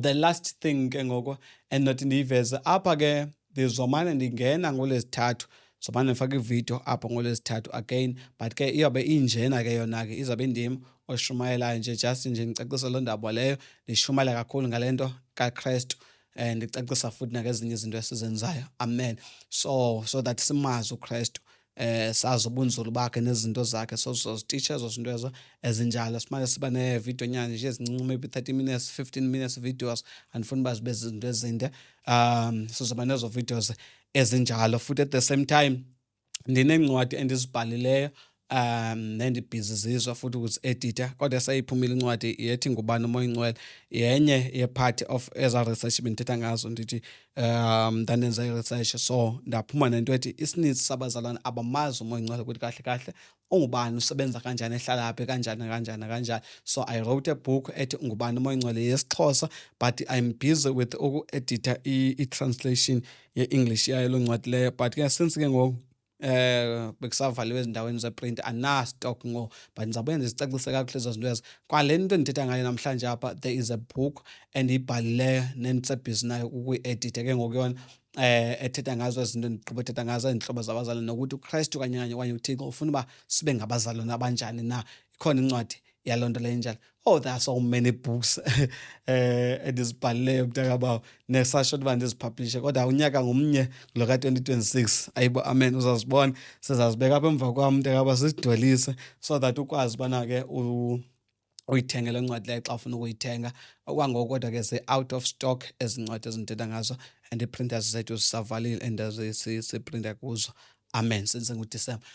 S1: The last thing ke ngoko endinothi ndiyiveze apha ke ndizomane ndingena ngoLwezithathu, zomane ndifake ividiyo apho ngoLwezithathu again, but ke iyobe injena ke yona ke izabe ndim oshumayelayo nje, just nje ndicacisa loo ndaba leyo, ndishumayela kakhulu ngale nto kaKrestu, ndicacisa futhi nakezinye izinto esizenzayo. Amen. So that simazi uKrestu, sazi ubunzulu bakhe nezinto zakhe, so sizozititsha ezo zinto ezo ezinjalo. Simane siba neevidiyo nyana nje ezincinci, maybe 30 minutes 15 minutes videos, andifuni uba zibe zinto ezinde. Sizoba nezo videos ezinjalo futhi at the same time ndineencwadi endizibhalileyo nendibhizi zizo futhi ukuzi-editha, kodwa seyiphumile incwadi yethi Ngubani uMoya Oyingcwele, yenye ye-part of eza research bendithetha ngazo, ndithi ndandenza i-research, so ndaphuma nento ethi isininzi sabazalwane abamazi uMoya Oyingcwele ukuthi kahle kahle ungubani, usebenza kanjani, ehlala phi, kanjani. So I wrote a book ethi Ngubani uMoya Oyingcwele yesiXhosa, but I'm busy with uku-editha i-translation ye-English yayo loo ncwadi leyo. But ke since ke ngoku bekusavaliwe ezindaweni zeprint anastock but ndizabuye ndizicacise kakuhle ezo zinto ezo. Kwale nto ndithetha ngayo namhlanje apha, there is a book endiyibhalileyo nendisebhizi nayo ukuyi-editha ke ngoku yona, ethetha ngazo ezi zinto ndigqiba uthetha ngazo iintlobo zabazalwane, nokuthi uKrestu kanye uThixo ufuna uba sibe ngabazalwane abanjani na. Ikhona incwadi yaloo nto leyo enjalo. There are so many books endizibhalileyo mntakabawo, nesasho uba ndizipublishe, kodwa unyaka ngomnye lo ka-2026. Ayibo, amen. Uzazibona, sizazibeka apha emva kwam mntakabawo, sizidwelise so that ukwazi ubana ke uyithenge le ncwadi leyo xa ufuna ukuyithenga. Okwangoku kodwa ke zi-out of stock ezi ncwadi ezindithetha ngazo, and ii-printers zethu zisavalile and siprinta kuzo. Amen. Senze nguDisemba.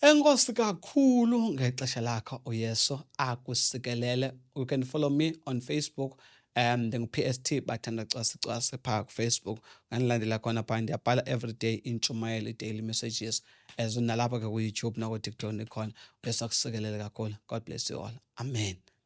S1: Enkosi kakhulu ngexesha lakho uYesu akusikelele. You can follow me on Facebook, ndingu-PST Bathanda Cwasicwasi phaa kuFacebook. Ungandilandela khona phaa, ndiyabhala everyday intshumayelo, daily messages, nalapha ke kuYouTube nakuTikTok ndikhona. uYesu akusikelele kakhulu. God bless you all. Amen.